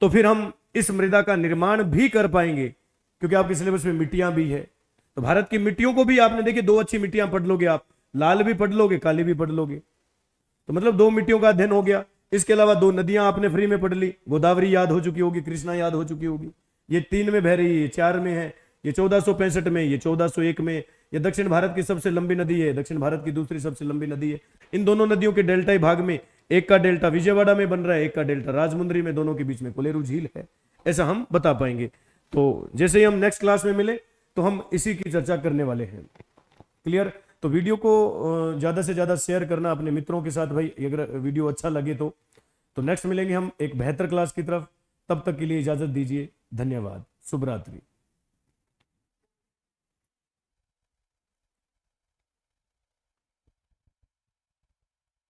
तो फिर हम इस मृदा का निर्माण भी कर पाएंगे, क्योंकि आपके सिलेबस में मिट्टियां भी है। तो भारत की मिट्टियों को भी आपने देखिए 2 अच्छी मिट्टियां पढ़ लोगे आप, लाल भी पढ़ लोगे, काली भी पढ़ लोगे, तो मतलब 2 मिट्टियों का अध्ययन हो गया। इसके अलावा 2 नदियां आपने फ्री में पढ़ ली, गोदावरी याद हो चुकी होगी, कृष्णा याद हो चुकी होगी। ये 3 में बह रही है, 4 में है, ये 1465 में, ये 1401 में। ये दक्षिण भारत की सबसे लंबी नदी है, दक्षिण भारत की दूसरी सबसे लंबी नदी है। इन दोनों नदियों के डेल्टाई भाग में एक का डेल्टा विजयवाड़ा में बन रहा है, एक का डेल्टा राजमुंद्री में, दोनों के बीच में कोलेरू झील है। ऐसा हम बता पाएंगे। तो जैसे ही हम नेक्स्ट क्लास में मिले तो हम इसी की चर्चा करने वाले हैं। क्लियर? तो वीडियो को ज्यादा से ज्यादा शेयर करना अपने मित्रों के साथ भाई, अगर वीडियो अच्छा लगे तो। नेक्स्ट मिलेंगे हम एक बेहतर क्लास की तरफ। तब तक के लिए इजाजत दीजिए। धन्यवाद। शुभ रात्रि।